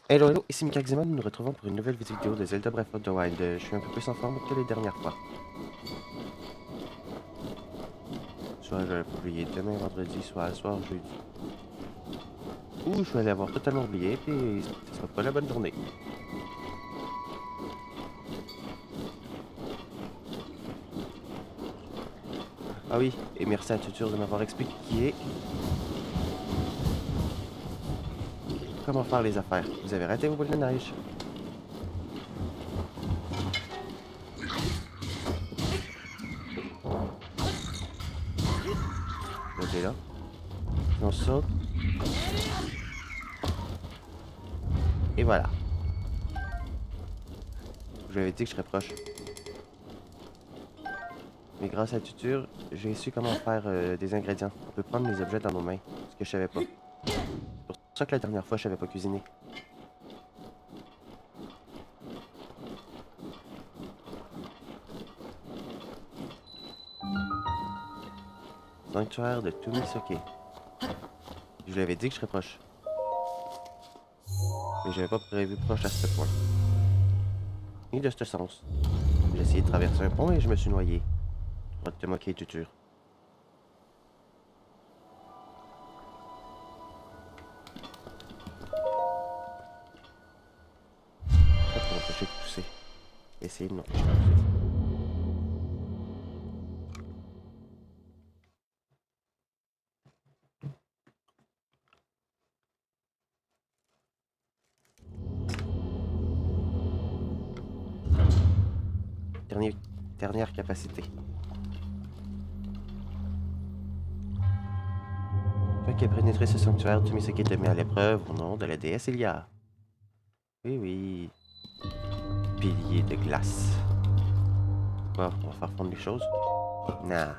Hello, hello, ici Mikaxima, nous nous retrouvons pour une nouvelle vidéo de Zelda Breath of the Wild. Je suis un peu plus en forme que les dernières fois. Soit je vais publier demain vendredi, soit le soir jeudi. Ou je vais l'avoir totalement oublié, puis ce sera pas la bonne journée. Ah oui, et merci à Tutur de m'avoir expliqué comment faire les affaires. Vous avez raté vos boules de neige. Ok là. On saute. Et voilà. Je vous avais dit que je serais proche. Mais grâce à Tutur, j'ai su comment faire des ingrédients. On peut prendre les objets dans nos mains, ce que je savais pas. C'est pour ça que la dernière fois, je savais pas cuisiner. Sanctuaire de Tumisoke. Je lui avais dit que je serais proche. Mais j'avais pas prévu proche à ce point. Ni de ce sens. J'ai essayé de traverser un pont et je me suis noyé. Va te moquer, Tutur. Ça pour m'empêcher de pousser. Essayer de m'empêcher de pousser. Dernier, dernière capacité. Toi qui as pénétré ce sanctuaire, Tumisoke te met à l'épreuve au nom de la déesse Ilia. Oui, oui. Pilier de glace. Bon, on va faire fondre les choses. Nah.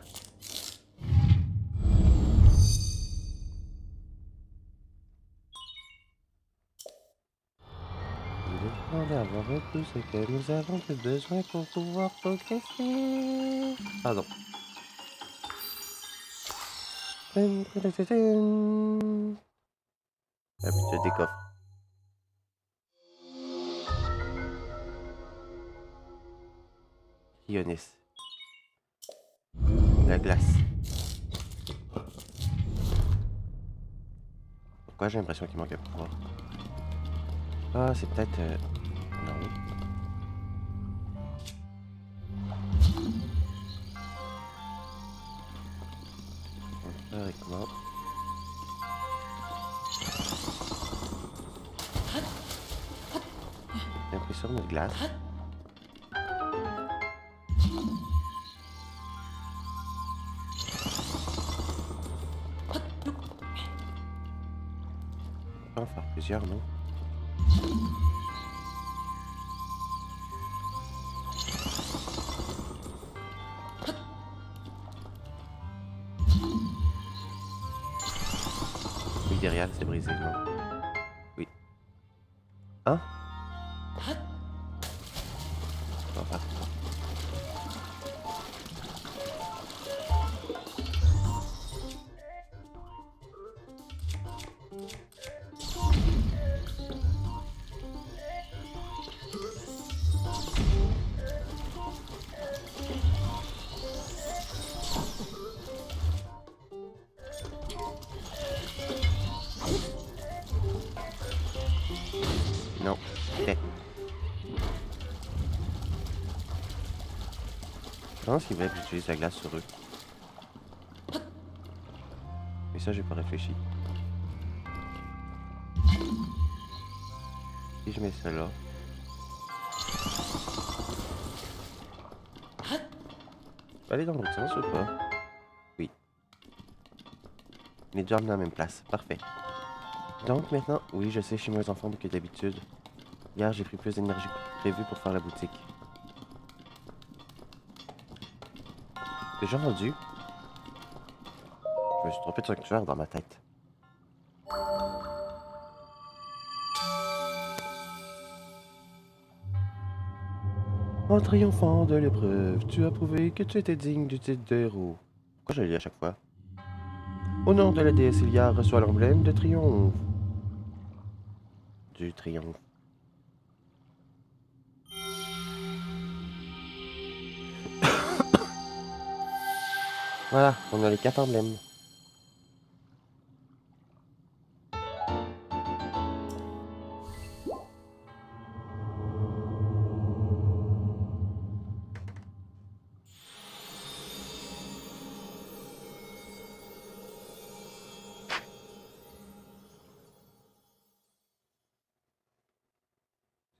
Il est temps d'avoir tout ce que nous avons besoin pour pouvoir progresser. Pardon. Un petit décoffre. Ionis. La glace. Pourquoi j'ai l'impression qu'il manque un pouvoir? Ah, c'est peut-être... Non. On va faire avec moi. J'ai l'impression de glace. On peut en faire plusieurs, non? Oui, derrière, c'est brisé, non? Oui. Hein? On va faire ça. Non. Fait. Je pense qu'il voulait que j'utilise la glace sur eux. Mais ça, j'ai pas réfléchi. Si je mets ça là... Je peux aller dans l'autre sens ou pas? Oui. Les deux dans la même place. Parfait. Donc maintenant, oui, je sais, je suis moins en forme que d'habitude. Hier, j'ai pris plus d'énergie que prévu pour faire la boutique. Déjà rendu, je me suis trompé de sanctuaire dans ma tête. En triomphant de l'épreuve, tu as prouvé que tu étais digne du titre de héros. Pourquoi je le lis à chaque fois? Au nom de la déesse Ilia, reçois l'emblème de triomphe. du triomphe. Voilà, on a les 4 emblèmes.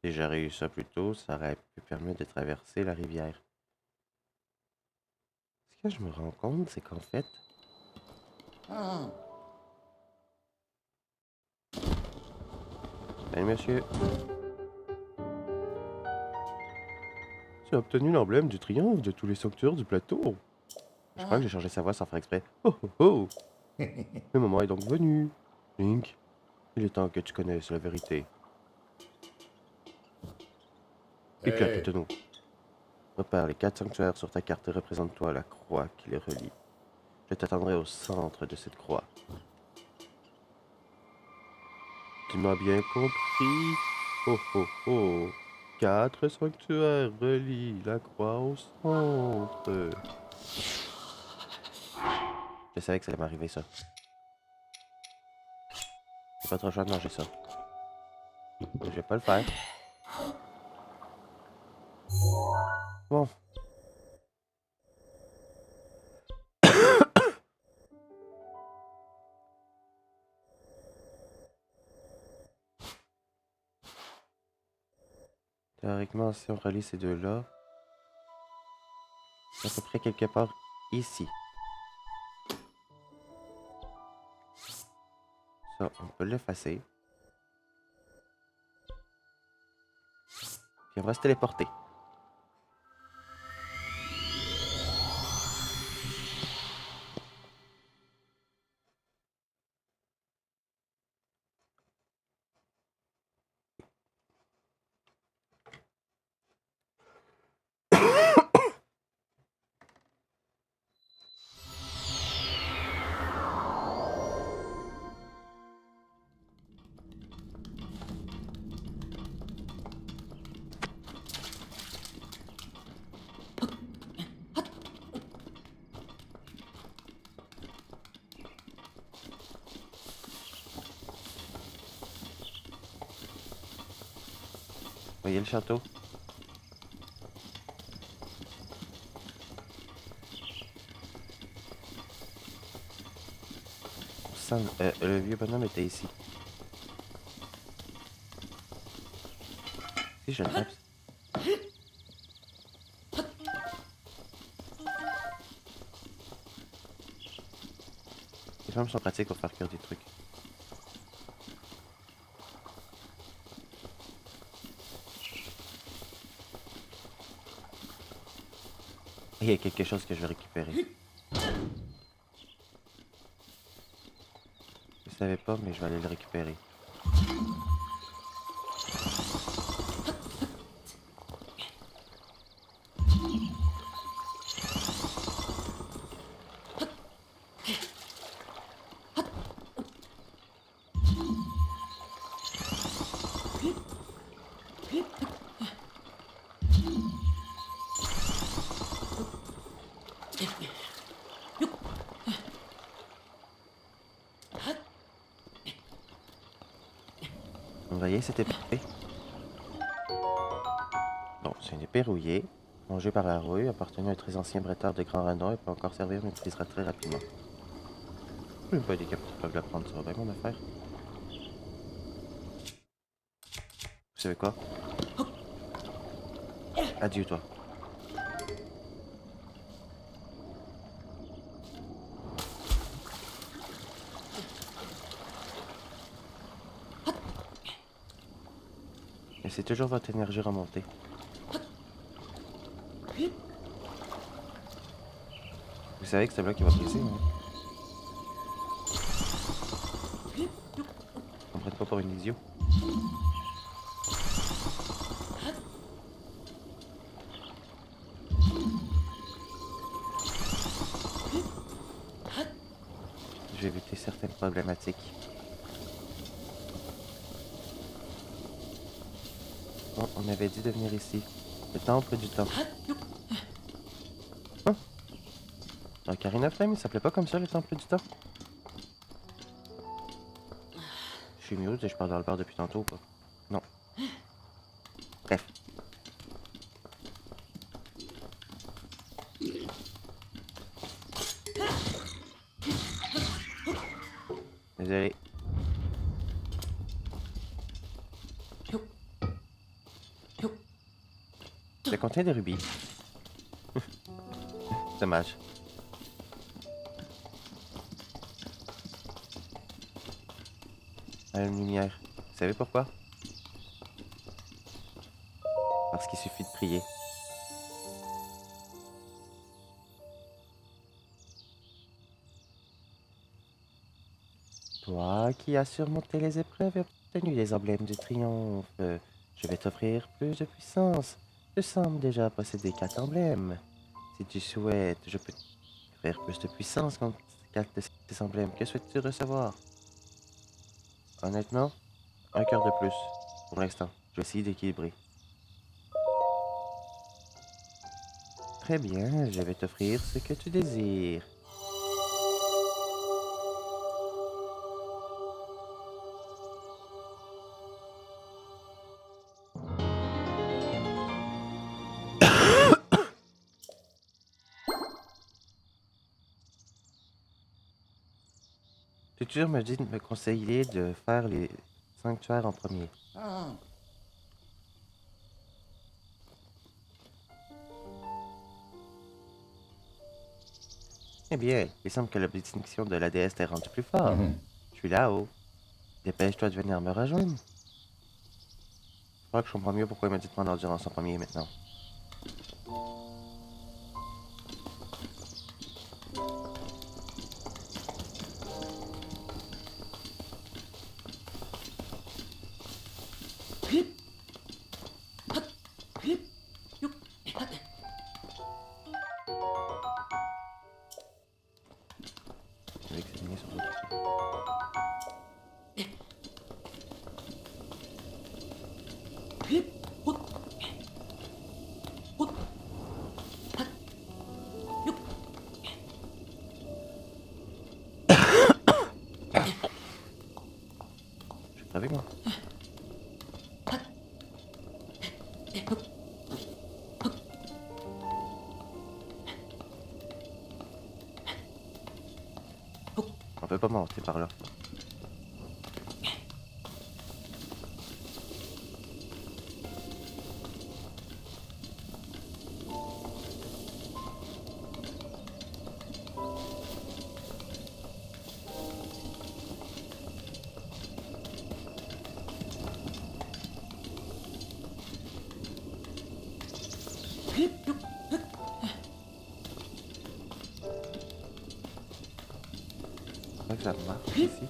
Si j'aurais eu ça plus tôt, ça aurait pu permettre de traverser la rivière. Ce que je me rends compte, c'est qu'en fait... Salut monsieur. Tu as obtenu l'emblème du triomphe de tous les sanctuaires du plateau. Je crois que j'ai changé sa voix sans faire exprès. Oh oh oh! Le moment est donc venu. Link, il est temps que tu connaisses la vérité. Éclate-nous. Repère les 4 sanctuaires sur ta carte et représente-toi la croix qui les relie. Je t'attendrai au centre de cette croix. Tu m'as bien compris? Oh oh oh! 4 sanctuaires relient la croix au centre. Je savais que ça allait m'arriver ça. J'ai pas trop le choix de manger ça. Je vais pas le faire. Bon. Théoriquement, si on relie ces deux-là, c'est à peu près quelque part ici. Ça, on peut l'effacer. Puis on va se téléporter. Voyez le château? Le vieux bonhomme était ici. Si je le tape. Les flammes sont pratiques pour faire cuire des trucs. Il y a quelque chose que je vais récupérer. Je savais pas, mais je vais aller le récupérer. Vous voyez cette épée? Bon, c'est une épée rouillée, mangée par la rouille, appartenant à un très ancien bretteur de grand renom et peut encore servir, mais utilisera très rapidement. Je n'ai pas idée qu'ils peuvent la prendre, ça va bien mon affaire. Vous savez quoi? Adieu, toi. Et c'est toujours votre énergie remontée. Vous savez que c'est là qui va briser, hein? On ne prenne pas pour une idiot. Je vais éviter certaines problématiques. On avait dit de venir ici. Le temple du temps. Hein? Ocarina of Time, il s'appelait pas comme ça, le temple du temps? Je suis mute et je parle dans le bar depuis tantôt ou pas? Non. Bref. Désolé. Ça contient des rubis. Dommage. Une lumière. Vous savez pourquoi? Parce qu'il suffit de prier. Toi qui as surmonté les épreuves et obtenu les emblèmes du triomphe, je vais t'offrir plus de puissance. Tu sembles déjà posséder 4 emblèmes. Si tu souhaites, je peux t'offrir plus de puissance contre 4 de ces emblèmes. Que souhaites-tu recevoir? Honnêtement, un cœur de plus. Pour l'instant, je vais essayer d'équilibrer. Très bien, je vais t'offrir ce que tu désires. Futur me dit de me conseiller de faire les sanctuaires en premier. Ah, Eh bien, il semble que la bénédiction de la déesse t'ait rendu plus fort. Je suis là-haut. Dépêche-toi de venir me rejoindre. Je crois que je comprends mieux pourquoi il m'a dit de prendre l'endurance en premier maintenant. Je vais examiner sur d'autres ici. Je suis crevé, moi. On peut pas monter par là. Je crois que ça marche ici.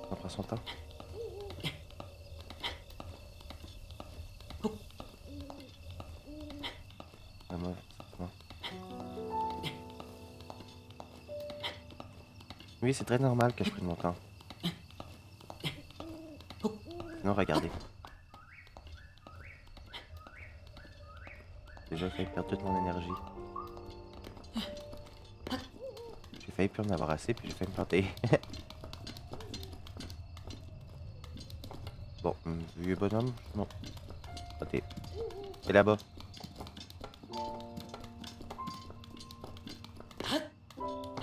On prend son temps. Ah, moi, non. Oui, c'est très normal que je prenne mon temps. Sinon, regardez. Déjà, j'ai failli perdre toute mon énergie. J'ai failli plus en avoir assez, puis j'ai failli me planter. Bon, vieux bonhomme? Non. Ok. C'est là-bas.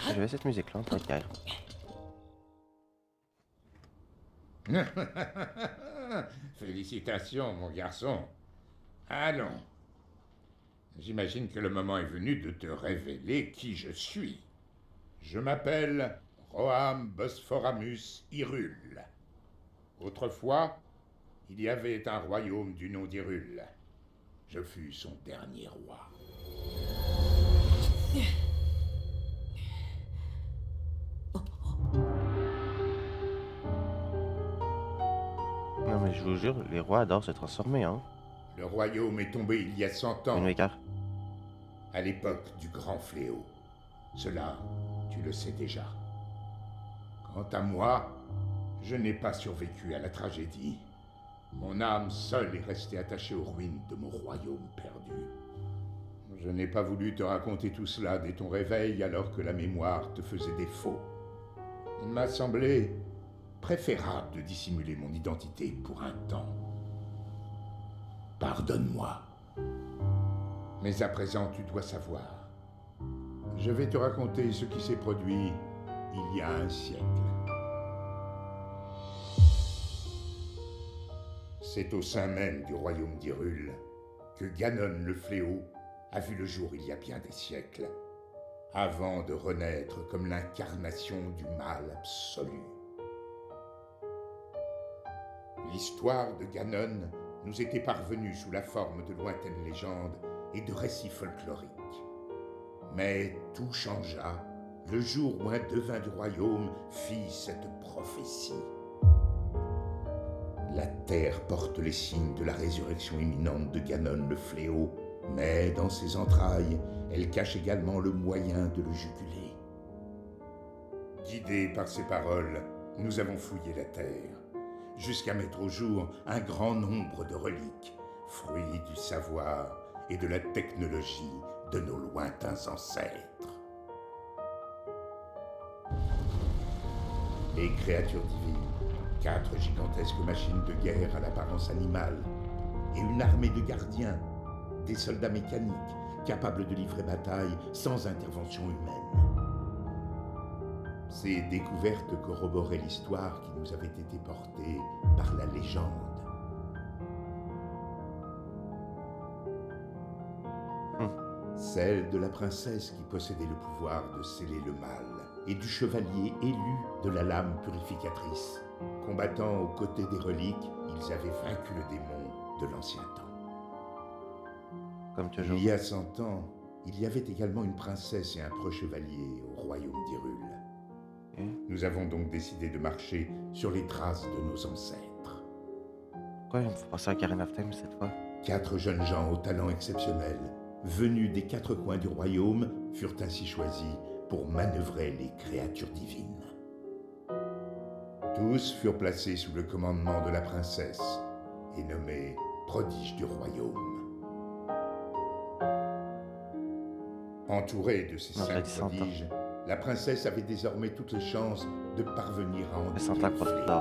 Je vais cette musique-là, en tant que guerre. félicitations, mon garçon. Allons. J'imagine que le moment est venu de te révéler qui je suis. Je m'appelle Roham Bosphoramus Hyrule. Autrefois, il y avait un royaume du nom d'Hyrule. Je fus son dernier roi. Non, mais je vous jure, les rois adorent se transformer, hein. Le royaume est tombé il y a 100 ans, Maker. à l'époque du grand fléau. Cela, tu le sais déjà. Quant à moi, je n'ai pas survécu à la tragédie. Mon âme seule est restée attachée aux ruines de mon royaume perdu. Je n'ai pas voulu te raconter tout cela dès ton réveil alors que la mémoire te faisait défaut. Il m'a semblé préférable de dissimuler mon identité pour un temps. Pardonne-moi. Mais à présent, tu dois savoir. Je vais te raconter ce qui s'est produit il y a un siècle. C'est au sein même du royaume d'Hyrule que Ganon le Fléau a vu le jour il y a bien des siècles, avant de renaître comme l'incarnation du mal absolu. L'histoire de Ganon nous était parvenue sous la forme de lointaines légendes et de récits folkloriques. Mais tout changea le jour où un devin du royaume fit cette prophétie. La terre porte les signes de la résurrection imminente de Ganon le Fléau, mais dans ses entrailles, elle cache également le moyen de le juguler. Guidés par ces paroles, nous avons fouillé la terre, jusqu'à mettre au jour un grand nombre de reliques, fruits du savoir et de la technologie de nos lointains ancêtres. Les créatures divines, 4 gigantesques machines de guerre à l'apparence animale, et une armée de gardiens, des soldats mécaniques, capables de livrer bataille sans intervention humaine. Ces découvertes corroboraient l'histoire qui nous avait été portée par la légende. Celle de la princesse qui possédait le pouvoir de sceller le mal, et du chevalier élu de la lame purificatrice. Combattant aux côtés des reliques, ils avaient vaincu le démon de l'ancien temps. Comme toujours. Il y a 100 ans, il y avait également une princesse et un preux chevalier au royaume d'Hyrule. Nous avons donc décidé de marcher sur les traces de nos ancêtres. Pourquoi il me faut penser à Karen of Time cette fois? 4 jeunes gens au talent exceptionnel, venus des 4 coins du royaume, furent ainsi choisis pour manœuvrer les créatures divines. Tous furent placés sous le commandement de la princesse et nommés prodiges du royaume. Entourée de ces 5 prodiges, la princesse avait désormais toutes les chances de parvenir à endiguer le fléau.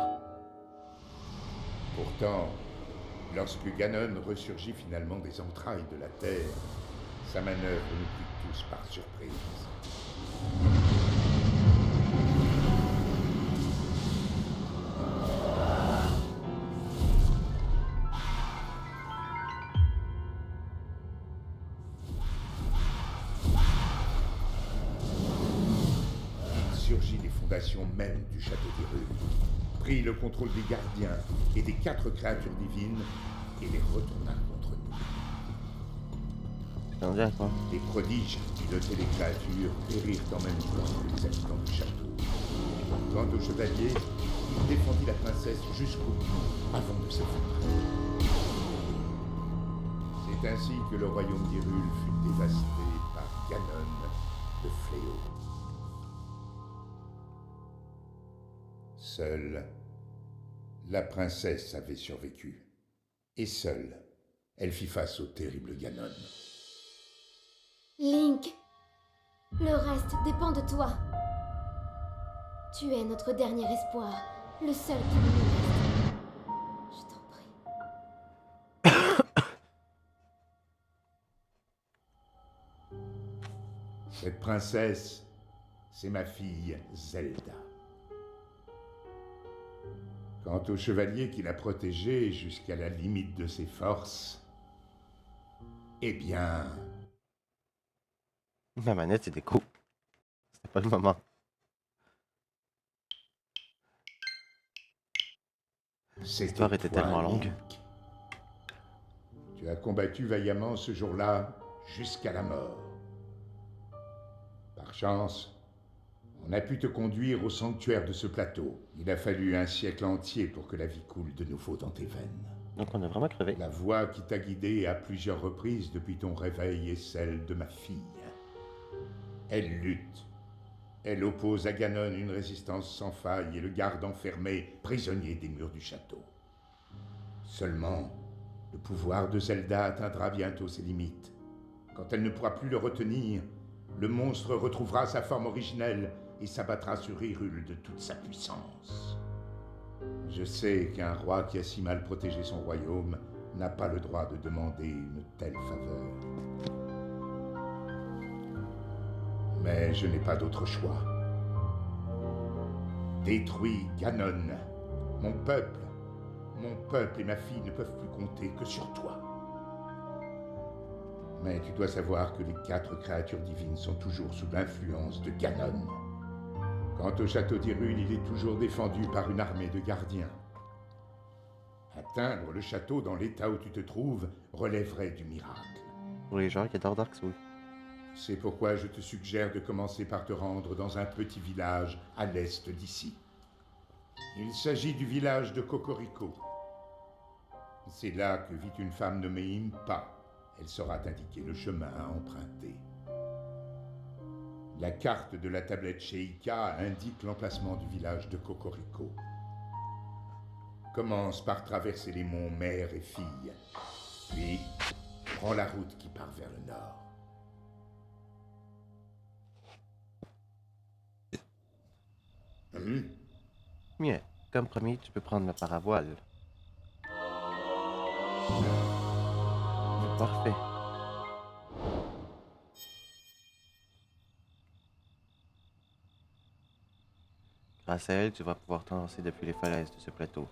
Pourtant, lorsque Ganon ressurgit finalement des entrailles de la terre, sa manœuvre nous prit tous par surprise. Il surgit des fondations même du château d'Hyrule, prit le contrôle des gardiens et des 4 créatures divines et les retourna contre nous. Ça veut dire quoi? Les prodiges qui pilotaient les créatures périrent en même temps que les habitants du château. Quant au chevalier, il défendit la princesse jusqu'au bout avant de s'effondrer. C'est ainsi que le royaume d'Hyrule fut dévasté par Ganon le Fléau. Seule, la princesse avait survécu. Et seule, elle fit face au terrible Ganon. Link, le reste dépend de toi. Tu es notre dernier espoir, le seul qui nous reste. Je t'en prie. Cette princesse, c'est ma fille Zelda. Quant au chevalier qui l'a protégée jusqu'à la limite de ses forces, eh bien, Ma manette, c'était cool. C'était pas le moment. L'histoire était tellement longue. Link. Tu as combattu vaillamment ce jour-là jusqu'à la mort. Par chance, on a pu te conduire au sanctuaire de ce plateau. Il a fallu un siècle entier pour que la vie coule de nouveau dans tes veines. Donc on a vraiment crevé. La voix qui t'a guidé à plusieurs reprises depuis ton réveil est celle de ma fille. Elle lutte. Elle oppose à Ganon une résistance sans faille et le garde enfermé, prisonnier des murs du château. Seulement, le pouvoir de Zelda atteindra bientôt ses limites. Quand elle ne pourra plus le retenir, le monstre retrouvera sa forme originelle et s'abattra sur Hyrule de toute sa puissance. Je sais qu'un roi qui a si mal protégé son royaume n'a pas le droit de demander une telle faveur. Mais je n'ai pas d'autre choix. Détruis Ganon, mon peuple et ma fille ne peuvent plus compter que sur toi. Mais tu dois savoir que les 4 créatures divines sont toujours sous l'influence de Ganon. Quant au château d'Hyrule, il est toujours défendu par une armée de gardiens. Atteindre le château dans l'état où tu te trouves relèverait du miracle. Pour les gens qui adorent Dark Souls. C'est pourquoi je te suggère de commencer par te rendre dans un petit village à l'est d'ici. Il s'agit du village de Cocorico. C'est là que vit une femme nommée Impa. Elle saura t'indiquer le chemin à emprunter. La carte de la tablette Sheikah indique l'emplacement du village de Cocorico. Commence par traverser les monts mère et fille. Puis, prends la route qui part vers le nord. Bien, comme promis, tu peux prendre le paravoile. Parfait. Grâce à elle, tu vas pouvoir t'avancer depuis les falaises de ce plateau.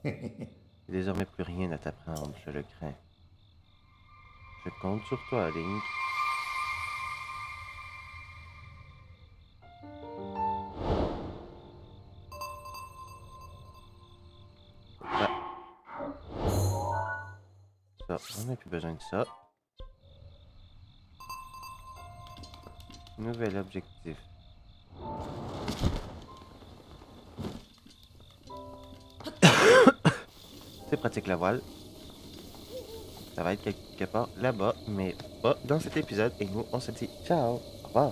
Il n'y a désormais plus rien à t'apprendre, je le crains. Je compte sur toi, Link. Ça, on n'a plus besoin de ça. Nouvel objectif. C'est pratique la voile. Ça va être quelque part là-bas, mais pas dans cet épisode. Et nous, on se dit ciao, au revoir.